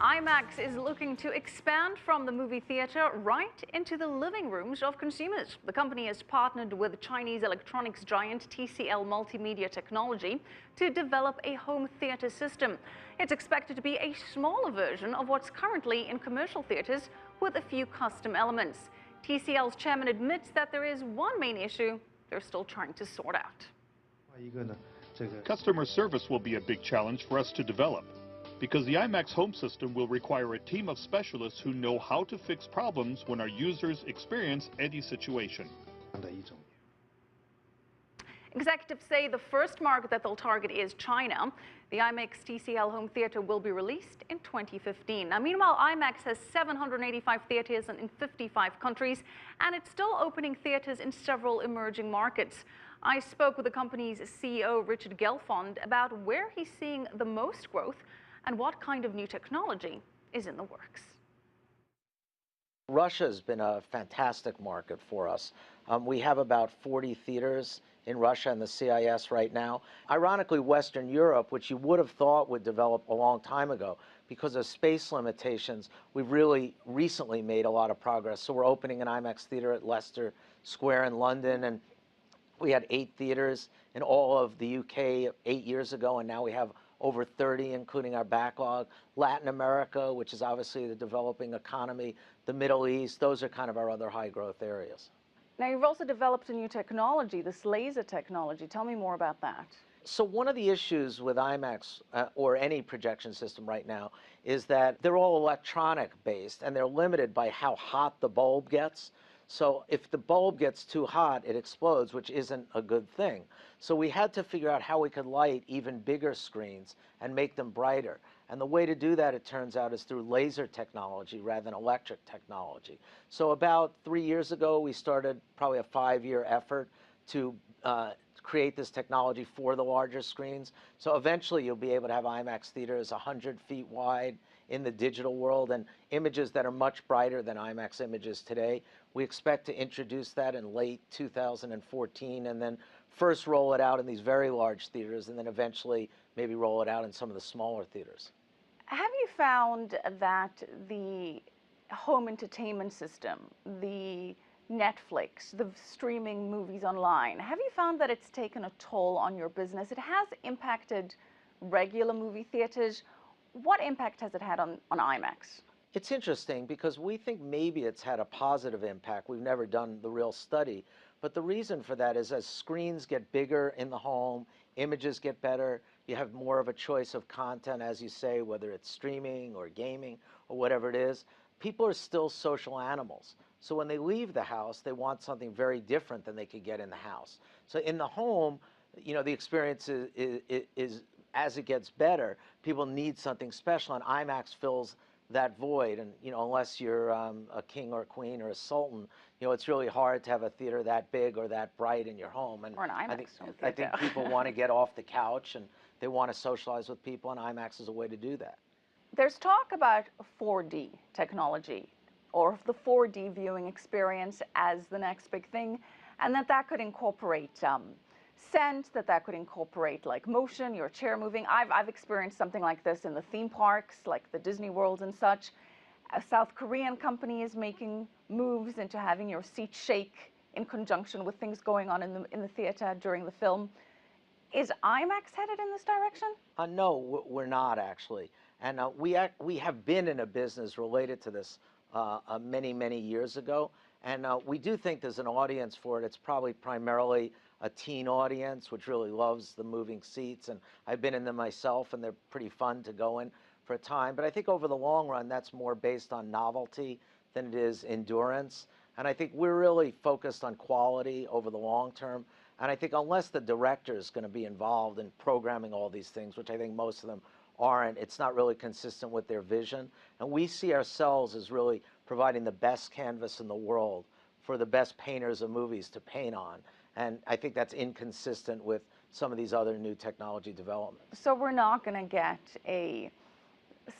IMAX is looking to expand from the movie theater right into the living rooms of consumers. The company has partnered with Chinese electronics giant TCL Multimedia Technology to develop a home theater system. It's expected to be a smaller version of what's currently in commercial theaters with a few custom elements. TCL's chairman admits that there is one main issue they're still trying to sort out. Customer service will be a big challenge for us to develop, because the IMAX home system will require a team of specialists who know how to fix problems when our users experience any situation. Executives say the first market that they'll target is China. The IMAX TCL home theater will be released in 2015. Now, meanwhile, IMAX has 785 theaters in 55 countries, and it's still opening theaters in several emerging markets. I spoke with the company's CEO, Richard Gelfond, about where he's seeing the most growth and what kind of new technology is in the works. Russia has been a fantastic market for us. We have about 40 theaters in Russia and the CIS right now. Ironically, Western Europe, which you would have thought would develop a long time ago, because of space limitations, we've really recently made a lot of progress. So we're opening an IMAX theater at Leicester Square in London, and we had 8 theaters in all of the UK 8 years ago, and now we have over 30, including our backlog. Latin America, which is obviously the developing economy, the Middle East, those are kind of our other high growth areas. Now, you've also developed a new technology, this laser technology. Tell me more about that. So one of the issues with IMAX or any projection system right now is that they're all electronic based and they're limited by how hot the bulb gets. So if the bulb gets too hot, it explodes, which isn't a good thing. So we had to figure out how we could light even bigger screens and make them brighter. And the way to do that, it turns out, is through laser technology rather than electric technology. So about 3 years ago, we started probably a 5-year effort to create this technology for the larger screens. So eventually you'll be able to have IMAX theaters 100 feet wide in the digital world and images that are much brighter than IMAX images today. We expect to introduce that in late 2014 and then first roll it out in these very large theaters and then eventually maybe roll it out in some of the smaller theaters. Have you found that the home entertainment system, the Netflix, the streaming movies online, have you found that it's taken a toll on your business? It has impacted regular movie theaters. What impact has it had on IMAX? It's interesting because we think maybe it's had a positive impact. We've never done the real study. But the reason for that is as screens get bigger in the home, images get better, you have more of a choice of content, as you say, whether it's streaming or gaming or whatever it is. People are still social animals. So when they leave the house, they want something very different than they could get in the house. So in the home, you know, the experience is as it gets better, people need something special, and IMAX fills that void. And you know, unless you're a king or a queen or a sultan, you know, it's really hard to have a theater that big or that bright in your home. And or an IMAX I think people want to get off the couch and they want to socialize with people, and IMAX is a way to do that. There's talk about 4D technology or the 4D viewing experience as the next big thing, and that could incorporate scent, that could incorporate like motion, your chair moving. I've experienced something like this in the theme parks, like the Disney Worlds and such. A South Korean company is making moves into having your seat shake in conjunction with things going on in the theater during the film. Is IMAX headed in this direction? No, we're not actually. And we have been in a business related to this many, many years ago. And we do think there's an audience for it. It's probably primarily a teen audience, which really loves the moving seats. And I've been in them myself, and they're pretty fun to go in for a time. But I think over the long run, that's more based on novelty than it is endurance. And I think we're really focused on quality over the long term. And I think unless the director is going to be involved in programming all these things, which I think most of them aren't, it's not really consistent with their vision. And we see ourselves as really providing the best canvas in the world for the best painters of movies to paint on. And I think that's inconsistent with some of these other new technology developments. So we're not going to get a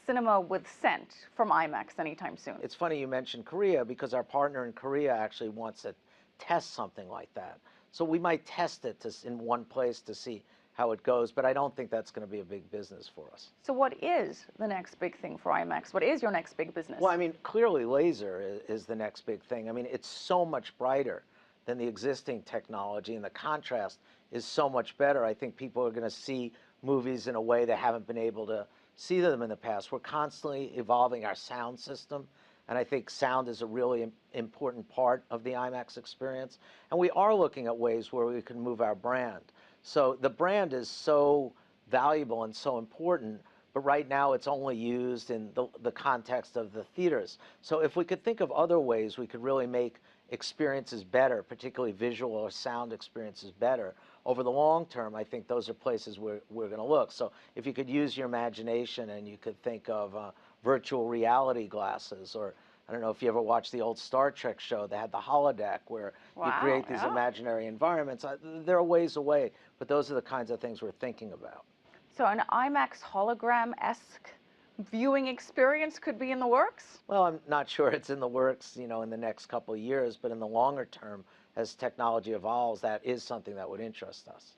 cinema with scent from IMAX anytime soon. It's funny you mentioned Korea, because our partner in Korea actually wants to test something like that. So we might test it in one place to see how it goes, but I don't think that's going to be a big business for us. So what is the next big thing for IMAX? What is your next big business? Well, I mean, clearly laser is the next big thing. I mean, it's so much brighter than the existing technology, and the contrast is so much better. I think people are going to see movies in a way they haven't been able to see them in the past. We're constantly evolving our sound system, and I think sound is a really important part of the IMAX experience. And we are looking at ways where we can move our brand. So the brand is so valuable and so important, but right now it's only used in the context of the theaters. So if we could think of other ways we could really make experiences better, particularly visual or sound experiences better, over the long term, I think those are places where we're going to look. So if you could use your imagination and you could think of virtual reality glasses, or I don't know if you ever watched the old Star Trek show, they had the holodeck where you create these imaginary environments. There are ways away, but those are the kinds of things we're thinking about. So an IMAX hologram-esque viewing experience could be in the works? Well, I'm not sure it's in the works, in the next couple of years, but in the longer term, as technology evolves, that is something that would interest us.